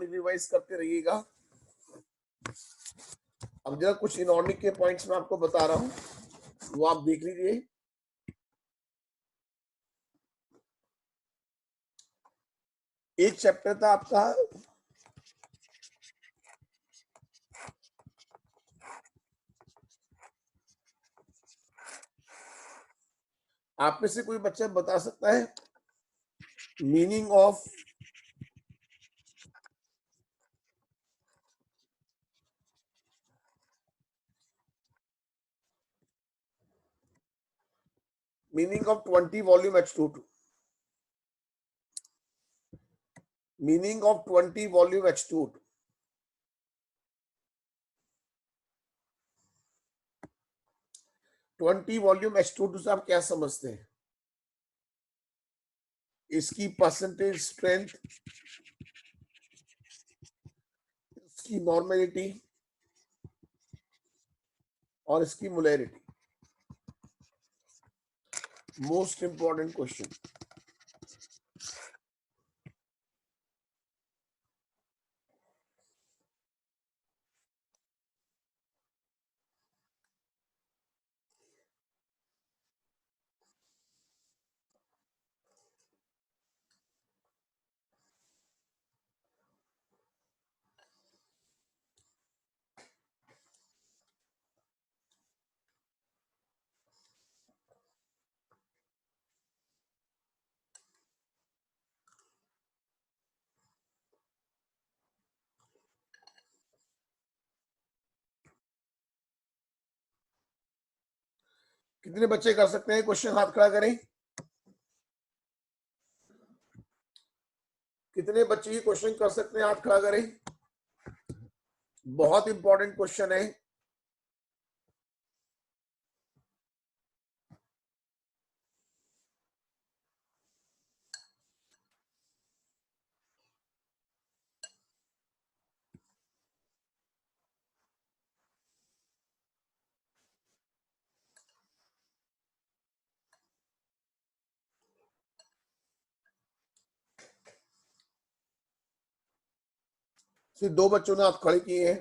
Revise करते रहिएगा। अब जरा कुछ इनऑर्डिक के पॉइंट्स मैं आपको बता रहा हूं, वो आप देख लीजिए। एक चैप्टर था आपका आप में से कोई बच्चा बता सकता है meaning of meaning of 20 volume H22? Meaning of 20 volume H22? 20 volume H22 से आप क्या समझते हैं? इसकी परसेंटेज स्ट्रेंथ, इसकी नॉर्मेलिटी और इसकी मोलैरिटी। Most important question. कितने बच्चे कर सकते हैं क्वेश्चन? हाथ खड़ा करें। कितने बच्चे ये क्वेश्चन कर सकते हैं? हाथ खड़ा करें। बहुत इंपॉर्टेंट क्वेश्चन है। सिर्फ 2 बच्चों ने हाथ खड़े किए हैं।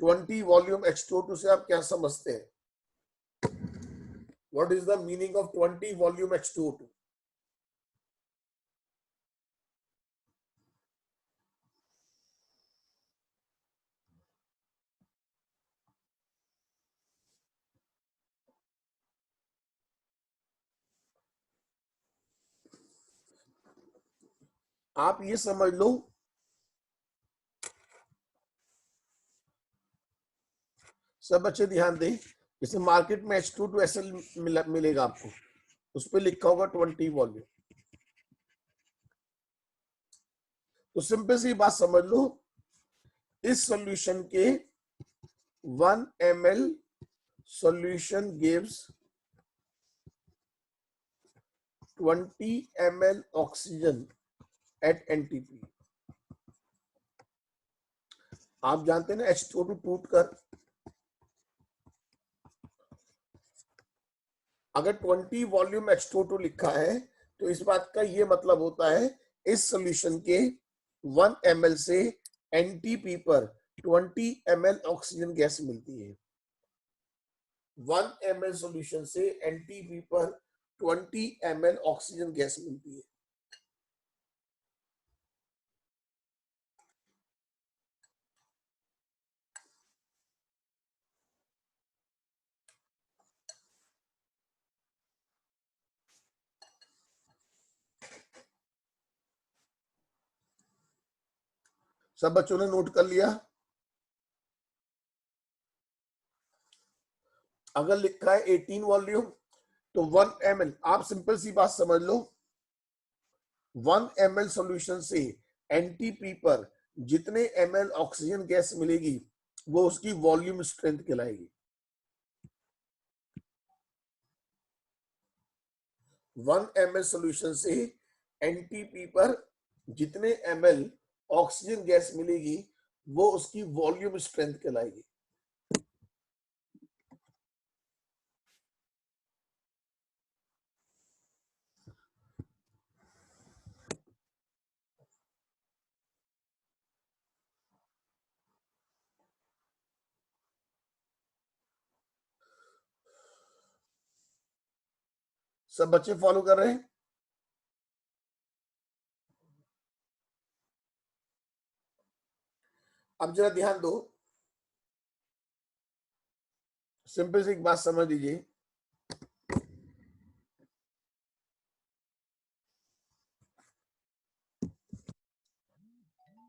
20 वॉल्यूम H22 से आप क्या समझते हैं? What is the meaning of 20 volume H22? आप ये समझ लो, सब बच्चे ध्यान दें, जैसे मार्केट में H22SL मिलेगा आपको, उस पर लिखा होगा 20 वॉल्यूम। तो सिंपल सी बात समझ लो, इस सॉल्यूशन के 1 ml solution gives 20 ml oxygen at NTP। आप जानते हैं ना H22 टूट कर अगर 20 वॉल्यूम H22 लिखा है तो इस बात का ये मतलब होता है इस सॉल्यूशन के 1 ml से NTP पर 20 ml ऑक्सीजन गैस मिलती है। 1 ml सॉल्यूशन से NTP पर 20 ml ऑक्सीजन गैस मिलती है। सब बच्चों ने नोट कर लिया? अगर लिखा है 18 वॉल्यूम तो 1 ml, आप सिंपल सी बात समझ लो, 1 ml सॉल्यूशन से एनटीपी पर जितने ml ऑक्सीजन गैस मिलेगी वो उसकी वॉल्यूम स्ट्रेंथ कहलाएगी। 1 ml सॉल्यूशन से एनटीपी पर जितने ml ऑक्सीजन गैस मिलेगी वो उसकी वॉल्यूम स्ट्रेंथ कहलाएगी। सब बच्चे फॉलो कर रहे हैं? अब जरा ध्यान दो, सिंपल सी एक बात समझ लीजिए।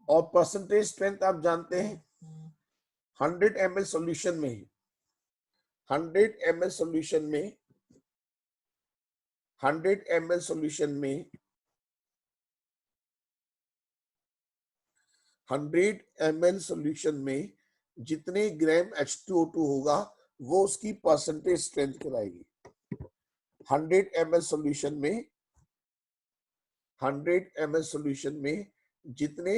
और परसेंटेज स्ट्रेंथ आप जानते हैं, 100 ml सॉल्यूशन में, 100 ml सॉल्यूशन में, 100 ml सॉल्यूशन में 100 ml सॉल्यूशन में जितने ग्राम H2O2 होगा वो उसकी परसेंटेज स्ट्रेंथ कहलाएगी। 100 ml सॉल्यूशन में, 100 ml सॉल्यूशन में जितने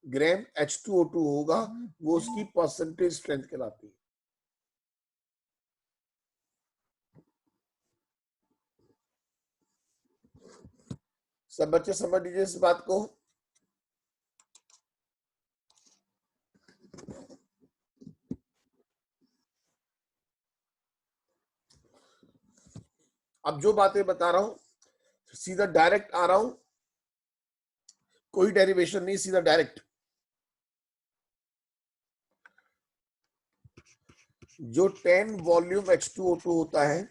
ग्राम H2O2 होगा वो उसकी परसेंटेज स्ट्रेंथ कहलाती है। सब बच्चे समझ लीजिए इस बात को। अब जो बातें बता रहा हूं सीधा डायरेक्ट आ रहा हूं, कोई डेरिवेशन नहीं, सीधा डायरेक्ट। जो 10 वॉल्यूम H2O2 होता है,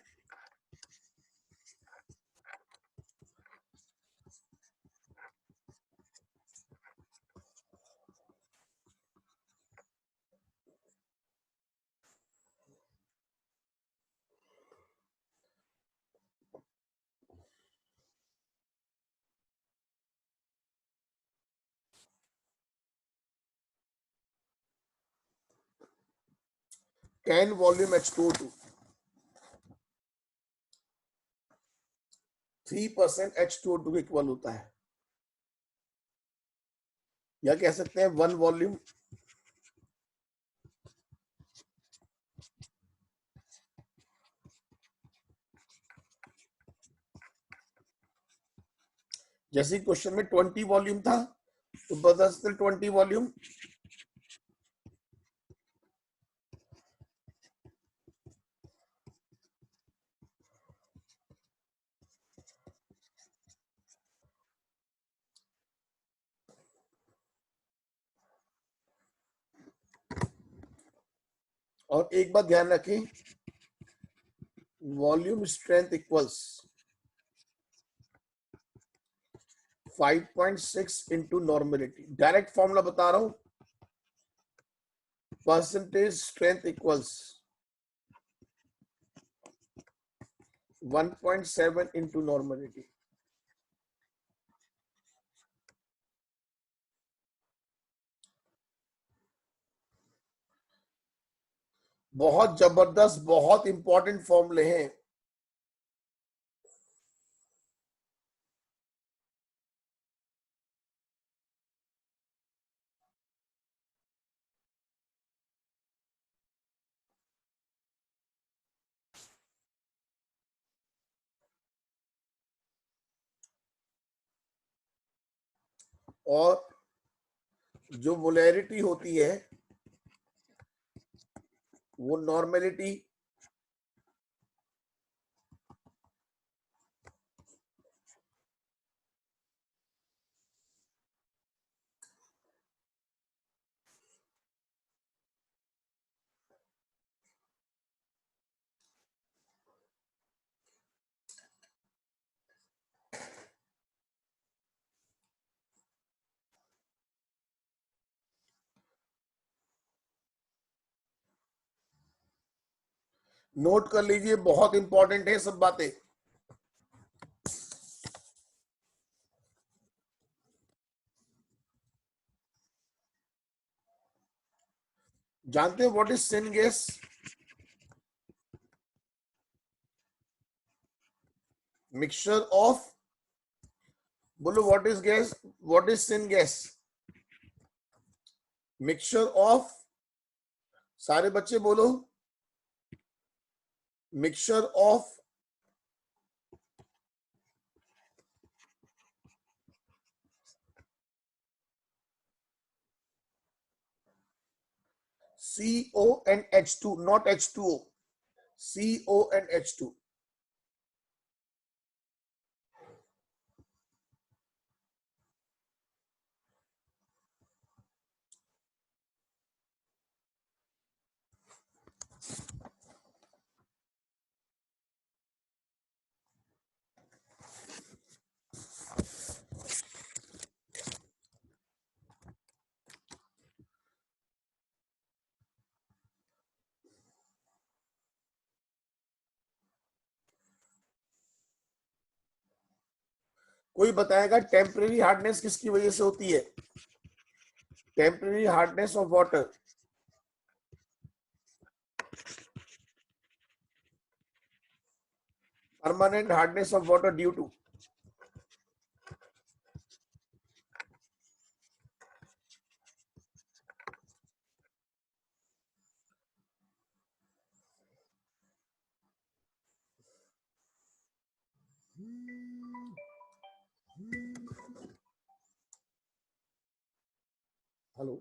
टेन वॉल्यूम H2O2 3% H2O2 के इक्वल होता है, या कह सकते हैं 1 वॉल्यूम जैसे क्वेश्चन में 20 वॉल्यूम था तो बता सकते 20 वॉल्यूम, और एक बात ध्यान रखें, volume strength equals 5.6 into normality. Direct formula बता रहा हूं, percentage strength equals 1.7 into normality. बहुत जबरदस्त, बहुत इंपॉर्टेंट फॉर्मूले हैं। और जो मोलैरिटी होती है वो नॉर्मेलिटी नोट कर लीजिए, बहुत इंपॉर्टेंट है सब बातें। जानते हैं what is syngas? Mixture of, बोलो what is gas, what is syngas? Mixture of, सारे बच्चे बोलो, mixture of CO and H2, not H2O, CO and H2। कोई बताएगा टेम्परेरी हार्डनेस किसकी वजह से होती है? Temporary hardness of water, permanent hardness of water due to? Hello,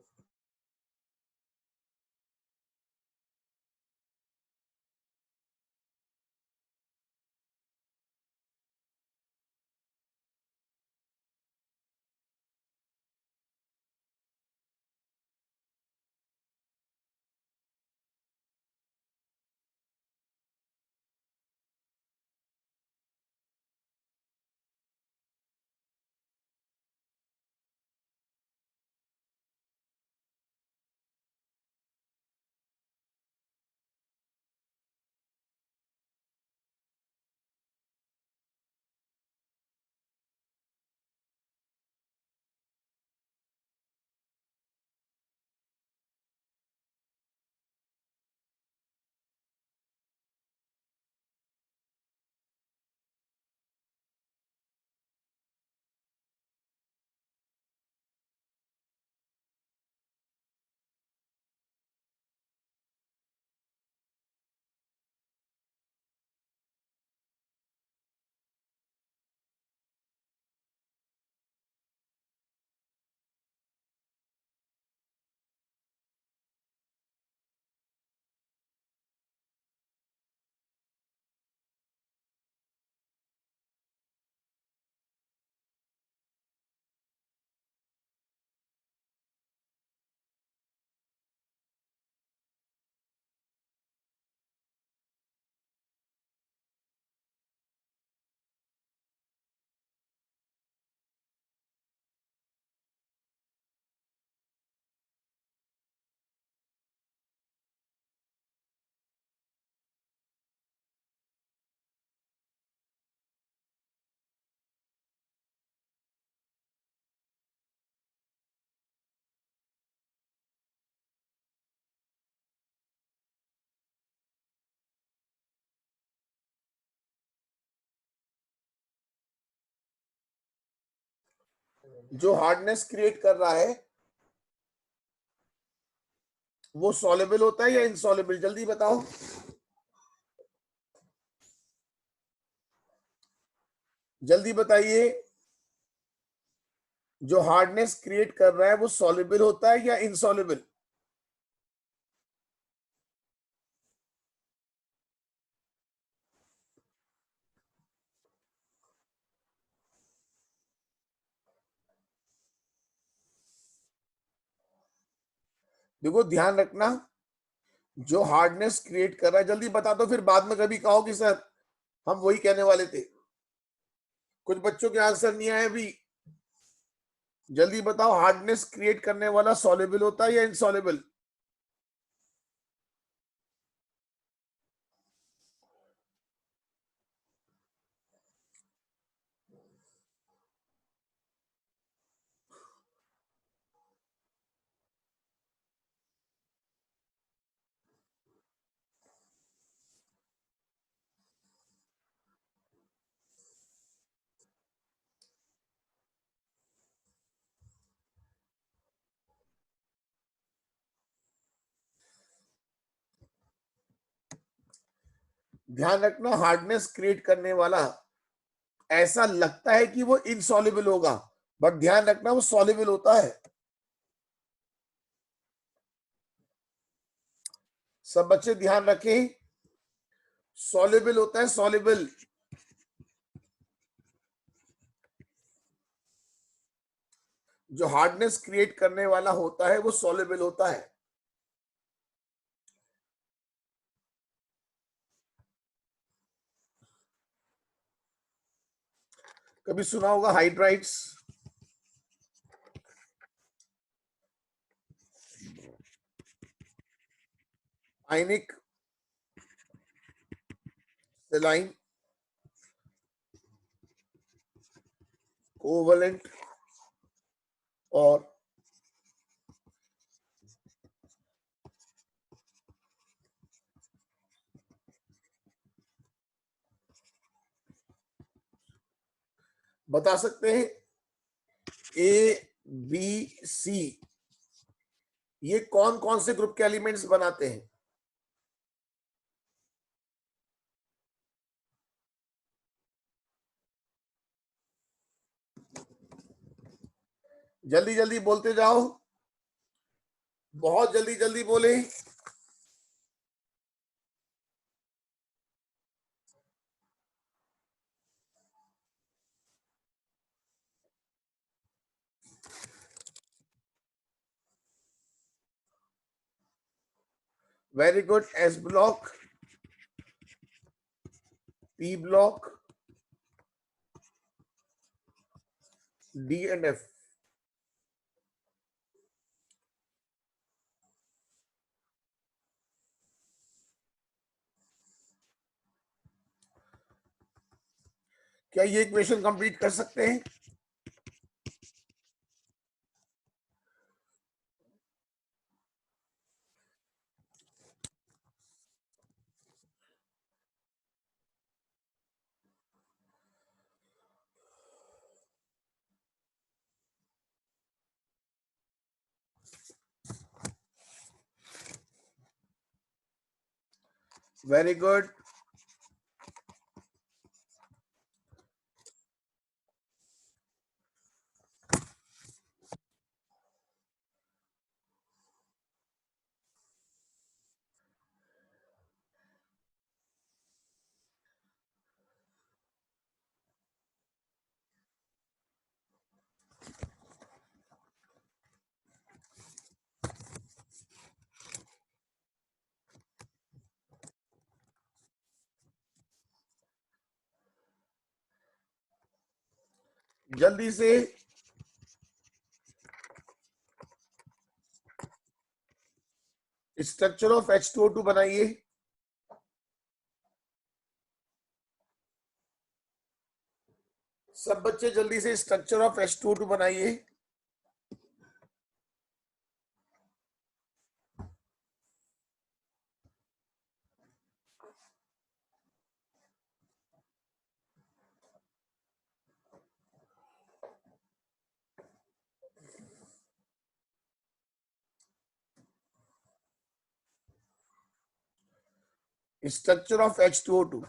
जो हार्डनेस क्रिएट कर रहा है वो सॉल्युबल होता है या इनसॉल्युबल? जल्दी बताओ, जल्दी बताइए। जो हार्डनेस क्रिएट कर रहा है वो सॉल्युबल होता है या इनसॉल्युबल? देखो ध्यान रखना, जो हार्डनेस क्रिएट कर रहा है, जल्दी बता दो, फिर बाद में कभी कहो कि सर हम वही कहने वाले थे। कुछ बच्चों के आंसर नहीं आए अभी, जल्दी बताओ। हार्डनेस क्रिएट करने वाला सॉल्युबल होता है या इनसॉल्युबल? ध्यान रखना, हार्डनेस क्रिएट करने वाला ऐसा लगता है कि वो इनसॉल्युबल होगा, बट ध्यान रखना वो सॉल्युबल होता है। सब बच्चे ध्यान रखें, सॉल्युबल होता है, सॉल्युबल। जो हार्डनेस क्रिएट करने वाला होता है वो सॉल्युबल होता है। कभी सुना होगा हाइड्राइड्स, आयनिक, सेलाइन, कोवलेंट और बता सकते हैं ए बी सी ये कौन कौन से ग्रुप के एलिमेंट्स बनाते हैं? जल्दी जल्दी बोलते जाओ, बहुत जल्दी जल्दी बोले। Very good. S block, P block, D and F. क्या ये इक्वेशन कंप्लीट कर सकते हैं? Very good. जल्दी से स्ट्रक्चर ऑफ H2O2 बनाइए। सब बच्चे जल्दी से स्ट्रक्चर ऑफ H2O2 बनाइए। Structure of H2O2।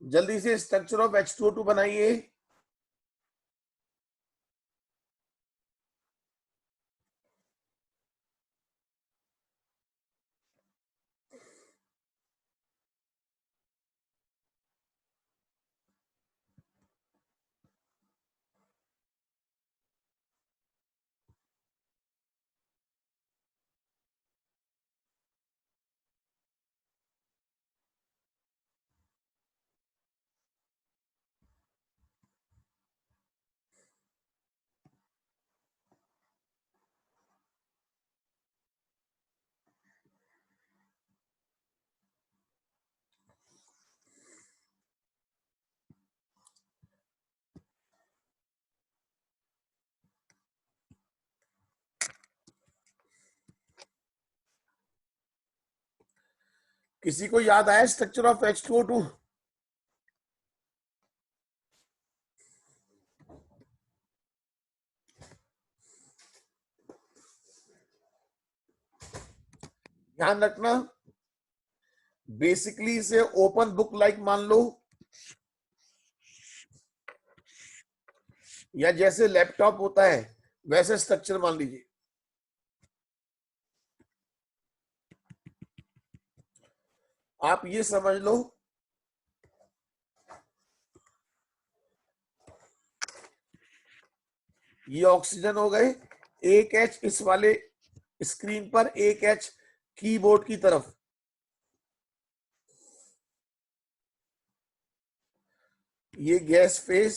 जल्दी से स्ट्रक्चर ऑफ H2O2 बनाइए। किसी को याद आया स्ट्रक्चर ऑफ H2O2? ध्यान रखना बेसिकली इसे ओपन बुक लाइक मान लो, या जैसे लैपटॉप होता है वैसे स्ट्रक्चर मान लीजिए। आप ये समझ लो ये ऑक्सीजन हो गए, एक एच इस वाले स्क्रीन पर, एक एच कीबोर्ड की तरफ। ये गैस फेस,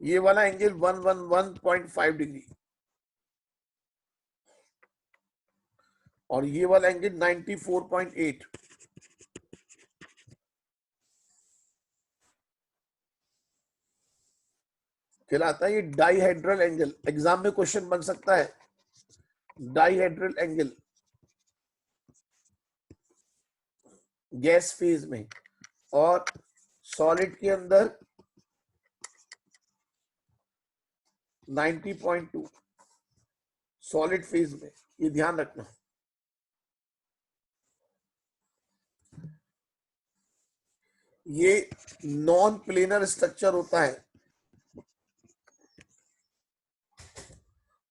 ये वाला एंगल 111.5 डिग्री, और ये वाला एंगल 94.8 कहलाता है। ये डाईहेड्रल एंगल एग्जाम में क्वेश्चन बन सकता है, डाईहेड्रल एंगल गैस फेज में, और सॉलिड के अंदर 90.2 सॉलिड फेज में, ये ध्यान रखना। ये नॉन प्लेनर स्ट्रक्चर होता है,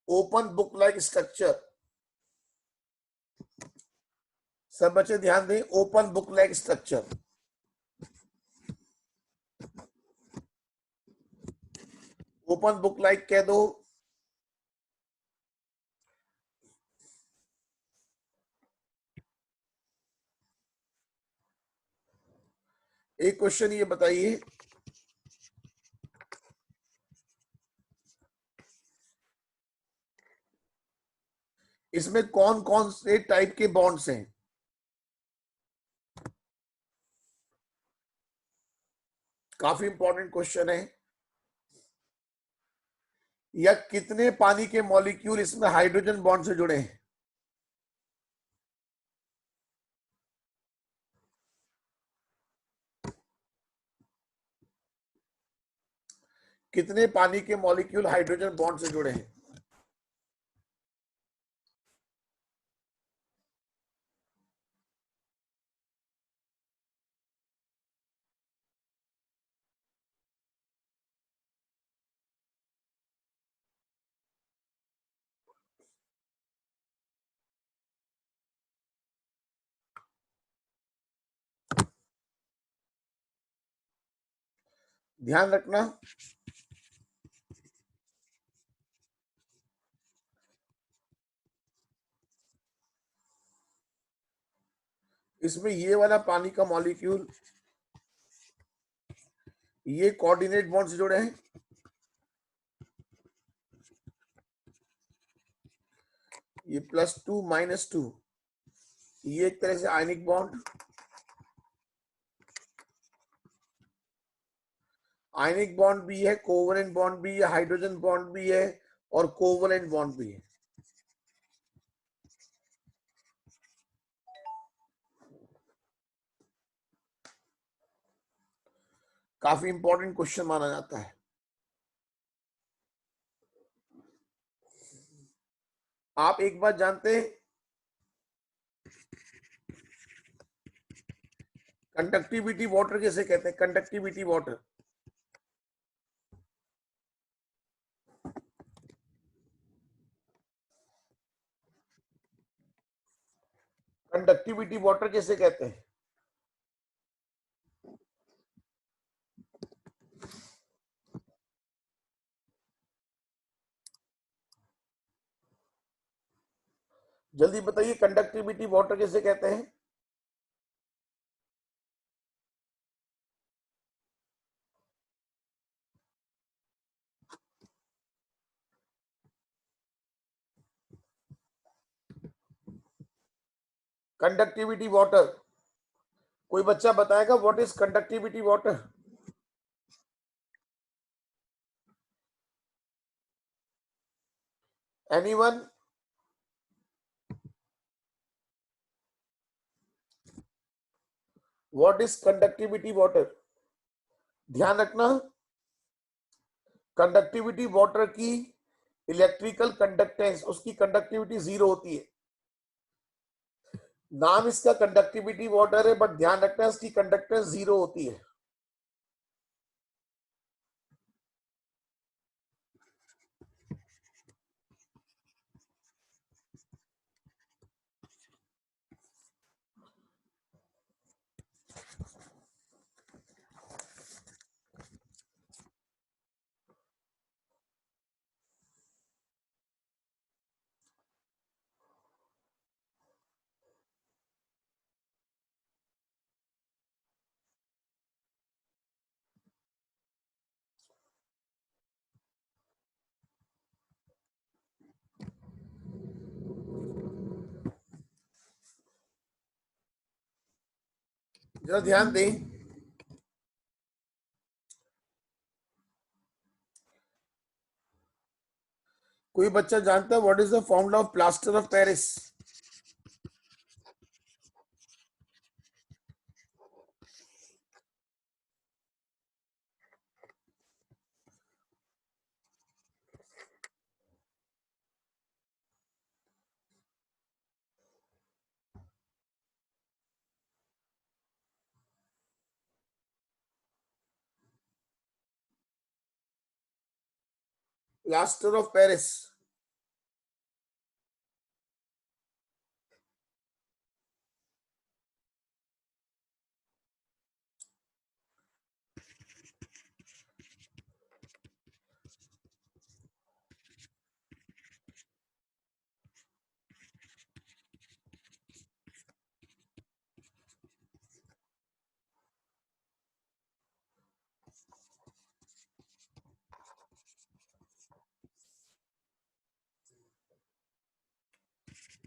ओपन बुक लाइक स्ट्रक्चर। सब बच्चे ध्यान दें, open book like structure. Open book like कह दो। एक क्वेश्चन ये बताइए, इसमें कौन कौन से टाइप के बॉन्ड्स हैं? काफी इंपॉर्टेंट क्वेश्चन है। या कितने पानी के मॉलिक्यूल इसमें हाइड्रोजन बॉन्ड से जुड़े हैं? कितने पानी के मॉलिक्यूल हाइड्रोजन बॉन्ड से जुड़े हैं? ध्यान रखना, इसमें ये वाला पानी का मॉलिक्यूल ये कोऑर्डिनेट बॉन्ड से जुड़े हैं, ये +2 -2, ये एक तरह से आयनिक बॉन्ड। आयनिक बॉन्ड भी है, कोवलेंट बॉन्ड भी है, हाइड्रोजन बॉन्ड भी है, और कोवलेंट बॉन्ड भी है। काफी इंपॉर्टेंट क्वेश्चन माना जाता है। आप एक बात जानते हैं, कंडक्टिविटी वाटर किसे कहते हैं? कंडक्टिविटी वाटर, कंडक्टिविटी वाटर किसे कहते हैं? जल्दी बताइए, कंडक्टिविटी वाटर किसे कहते हैं? कंडक्टिविटी वाटर, कोई बच्चा बताएगा what is conductivity water? Anyone? What is conductivity water? ध्यान रखना, कंडक्टिविटी वाटर की इलेक्ट्रिकल कंडक्टेंस, उसकी कंडक्टिविटी 0 होती है। नाम इसका कंडक्टिविटी वाटर है, बट ध्यान रखना इसकी कंडक्टेंस 0 होती है। जरा ध्यान दें, कोई बच्चा जानता है what is the formula of plaster of Paris? Plaster of Paris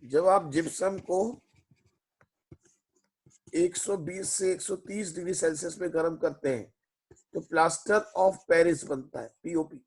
जब आप जिप्सम को 120 से 130 डिग्री सेल्सियस में गर्म करते हैं तो प्लास्टर ऑफ पेरिस बनता है, पीओपी।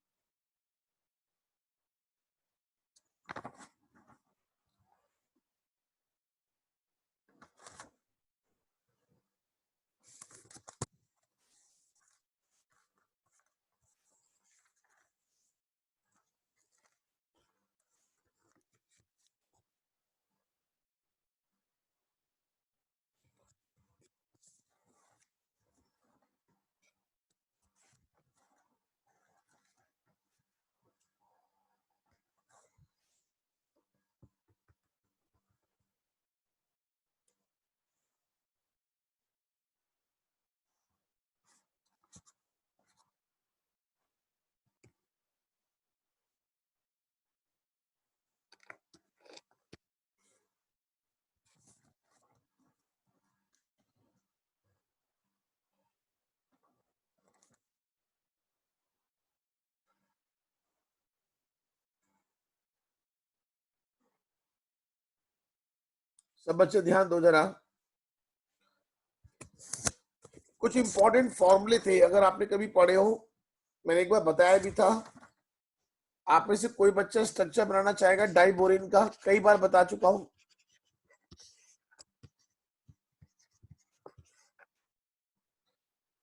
सब बच्चे ध्यान दो जरा, कुछ इंपॉर्टेंट फॉर्मूले थे, अगर आपने कभी पढ़े हो, मैंने एक बार बताया भी था। आप में से कोई बच्चा स्ट्रक्चर बनाना चाहेगा डाइबोरिन का? कई बार बता चुका हूं।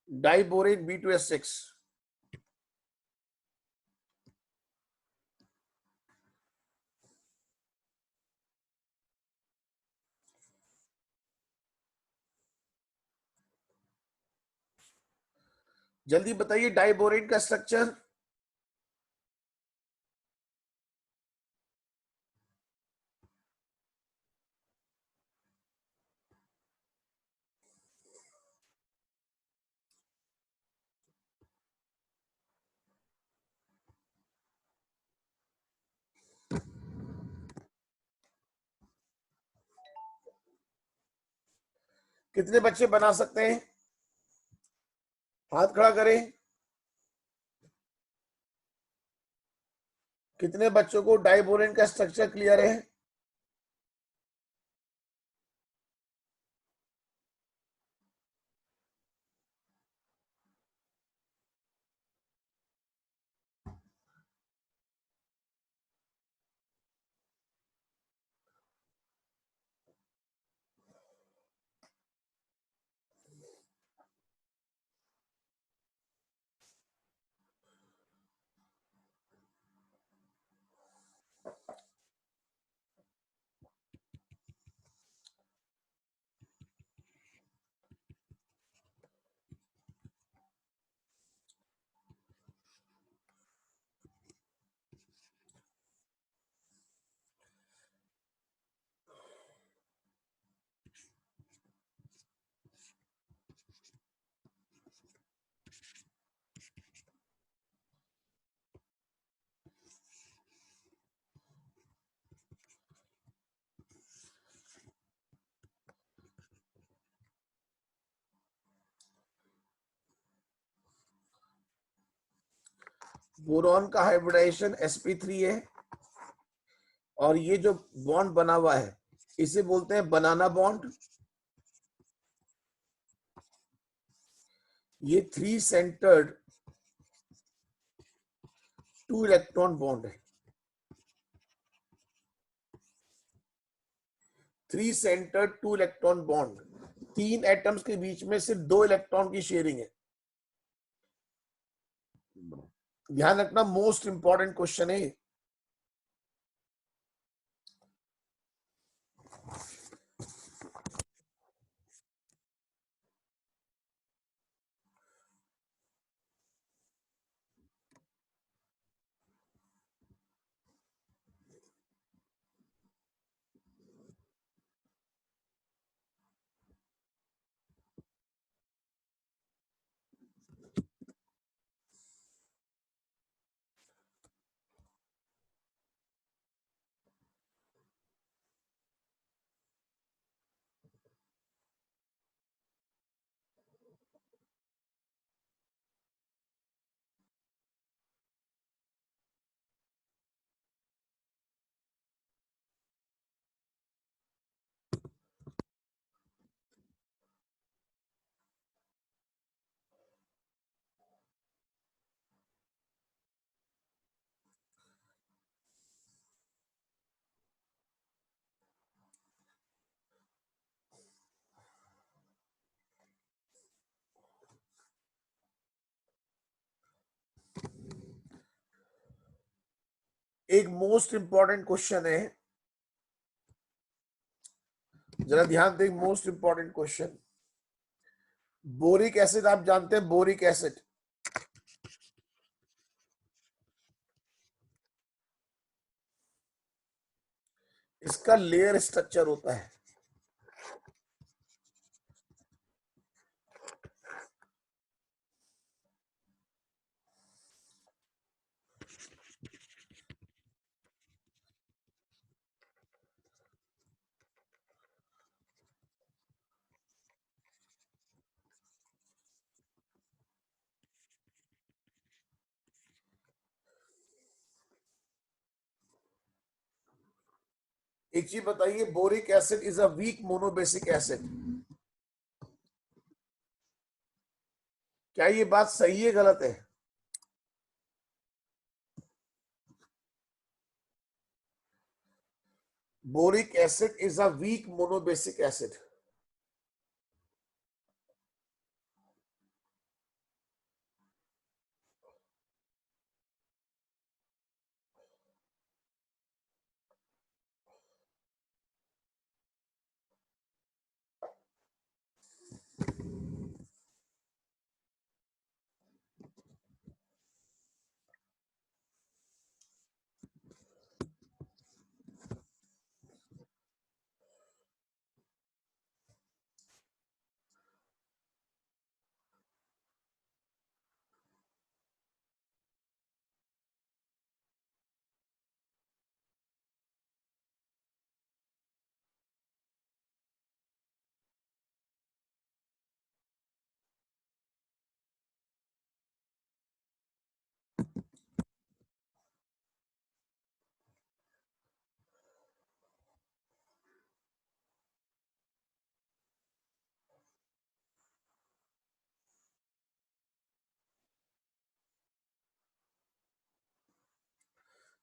डाइबोरिन B2S6। जल्दी बताइए डाइबोरिन का स्ट्रक्चर। कितने बच्चे बना सकते हैं? हाथ खड़ा करें। कितने बच्चों को डाइबोरिन का स्ट्रक्चर क्लियर है? बोरॉन का हाइब्रिडाइजेशन sp3 है, और ये जो बॉन्ड बना हुआ है इसे बोलते हैं बनाना बॉन्ड। ये 3 सेंटर्ड 2 इलेक्ट्रॉन बॉन्ड है। 3 सेंटर्ड 2 इलेक्ट्रॉन बॉन्ड, 3 एटम्स के बीच में सिर्फ 2 इलेक्ट्रॉन की शेयरिंग है। ध्यान रखना, मोस्ट इंपॉर्टेंट क्वेश्चन है। एक मोस्ट इंपॉर्टेंट क्वेश्चन है, जरा ध्यान दें। Most important question, boric acid आप जानते हैं, बोरिक एसिड इसका लेयर स्ट्रक्चर होता है। एक चीज बताइए, boric acid is a weak monobasic acid. क्या ये बात सही है, गलत है? Boric acid is a weak monobasic acid.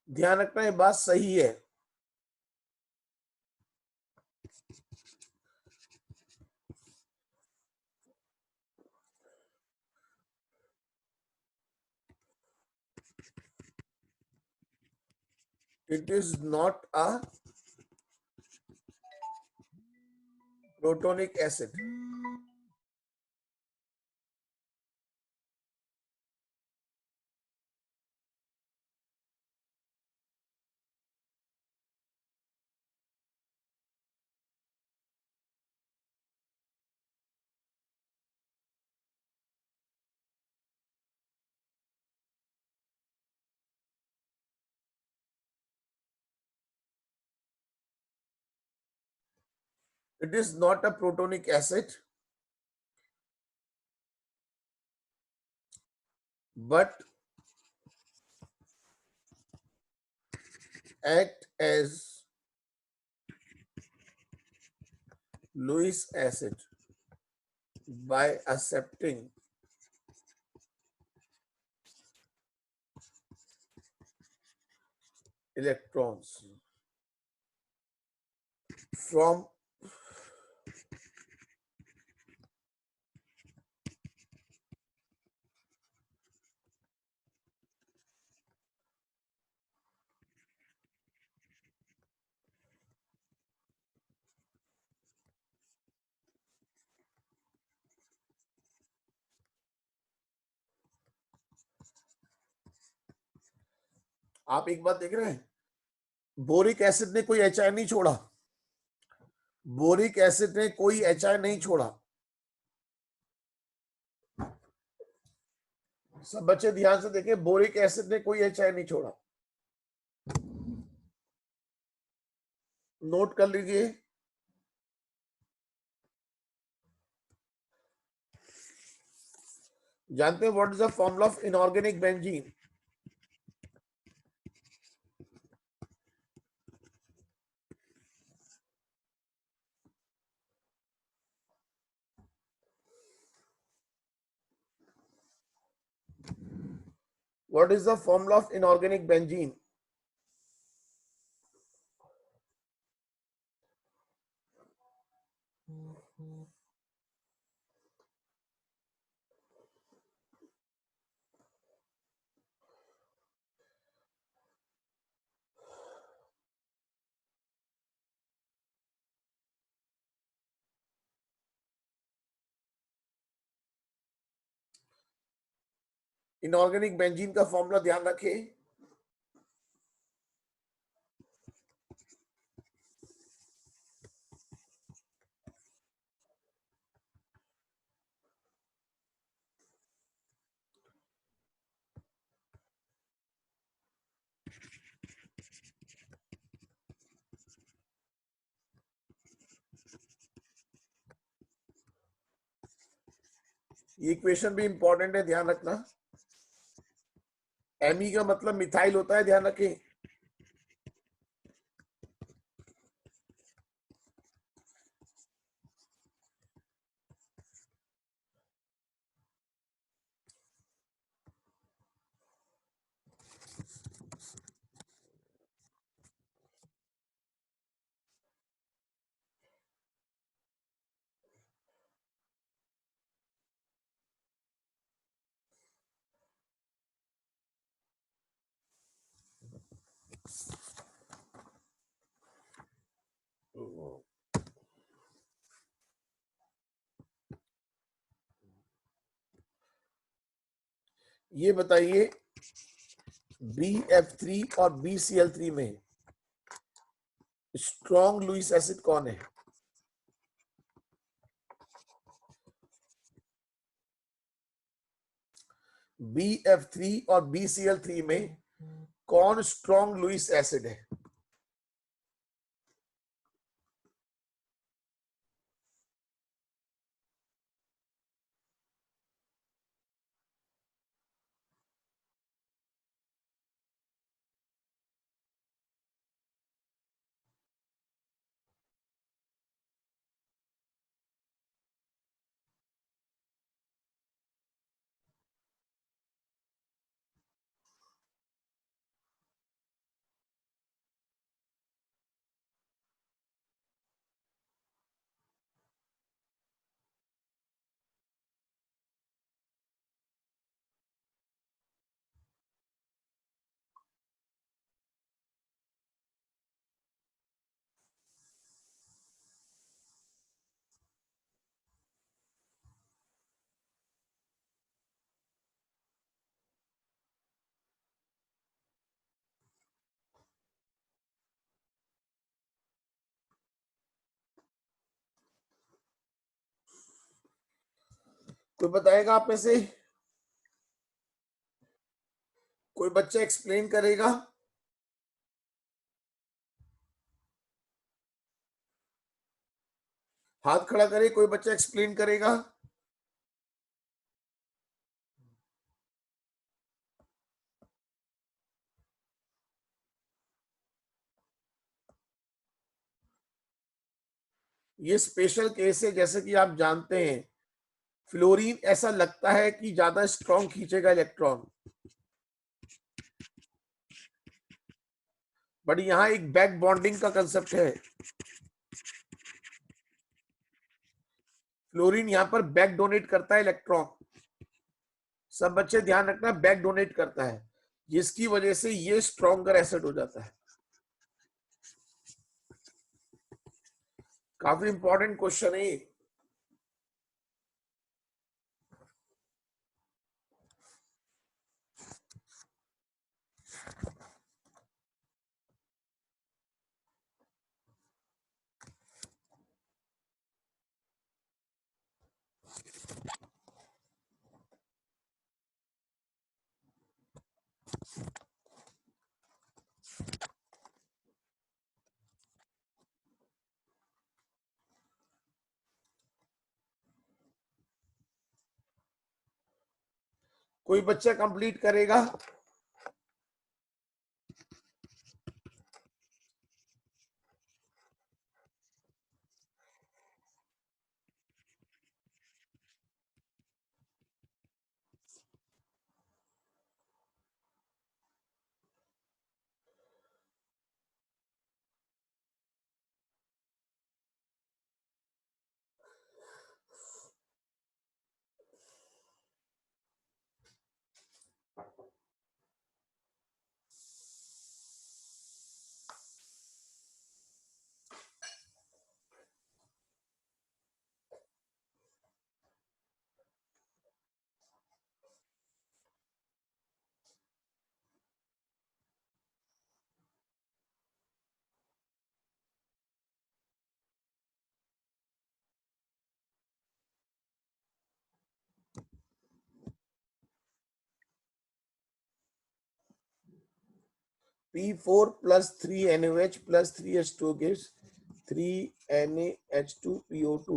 ध्यान रखना, ये बात सही है। It is not a protonic acid. It is not a protonic acid, but act as Lewis acid by accepting electrons from आप एक बात देख रहे हैं, बोरिक एसिड ने कोई एच नहीं छोड़ा, बोरिक एसिड ने कोई एच नहीं छोड़ा। सब बच्चे ध्यान से देखें, बोरिक एसिड ने कोई एच नहीं छोड़ा। नोट कर लीजिए। जानते हैं what is the formula of inorganic benzene? What is the formula of inorganic benzene? Inorganic benzene का फॉर्मूला ध्यान रखें। ये इक्वेशन भी इंपॉर्टेंट है, ध्यान रखना। एमी का मतलब मिथाइल होता है, ध्यान रखें। ये बताइए BF3 और BCl3 में स्ट्रॉन्ग लुईस एसिड कौन है? BF3 और BCl3 में कौन स्ट्रॉन्ग लुईस एसिड है? कोई बताएगा आप में से? कोई बच्चा एक्सप्लेन करेगा? हाथ खड़ा करे, कोई बच्चा एक्सप्लेन करेगा? ये स्पेशल केस है, जैसे कि आप जानते हैं फ्लोरीन ऐसा लगता है कि ज्यादा स्ट्रॉन्ग खींचेगा इलेक्ट्रॉन, बट यहाँ एक बैक बॉन्डिंग का कंसेप्ट है। फ्लोरीन यहाँ पर बैक डोनेट करता है इलेक्ट्रॉन, सब बच्चे ध्यान रखना, बैक डोनेट करता है, जिसकी वजह से ये स्ट्रॉन्गर एसिड हो जाता है। काफी इंपॉर्टेंट क्वेश्चन है ये। कोई बच्चा कंप्लीट करेगा? P4 plus 3NaOH plus 3H2 gives 3NaH2PO2.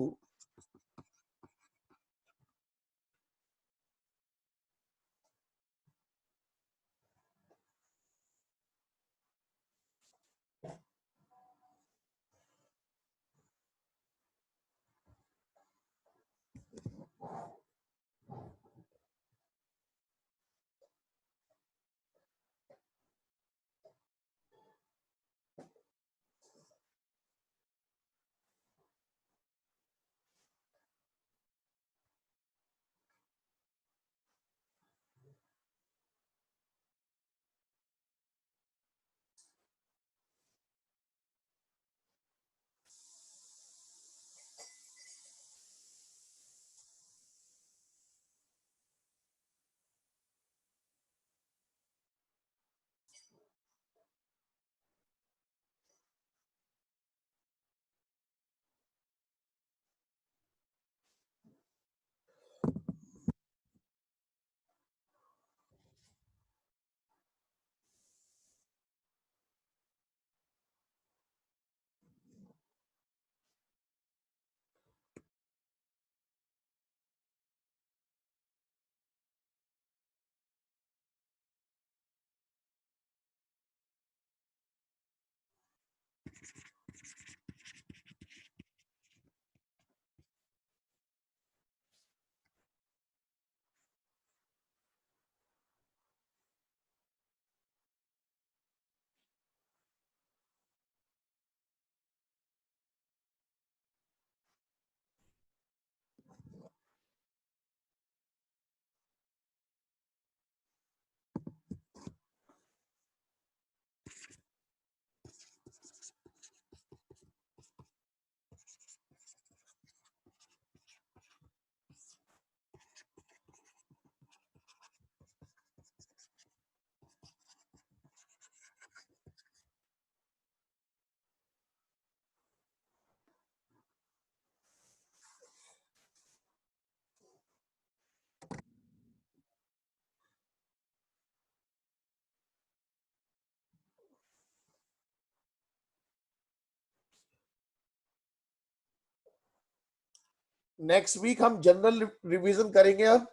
Next week हम जनरल रिवीजन करेंगे। अब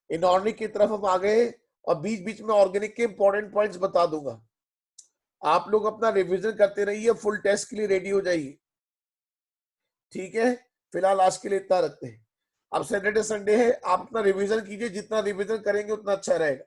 इनऑर्गेनिक की तरफ हम आ गए और बीच बीच में ऑर्गेनिक के इंपॉर्टेंट पॉइंट्स बता दूंगा। आप लोग अपना रिवीजन करते रहिए, फुल टेस्ट के लिए रेडी हो जाइए। ठीक है, फिलहाल आज के लिए इतना रखते हैं। अब सैटरडे संडे है, आप अपना रिवीजन कीजिए, जितना रिवीजन करेंगे उतना अच्छा रहेगा।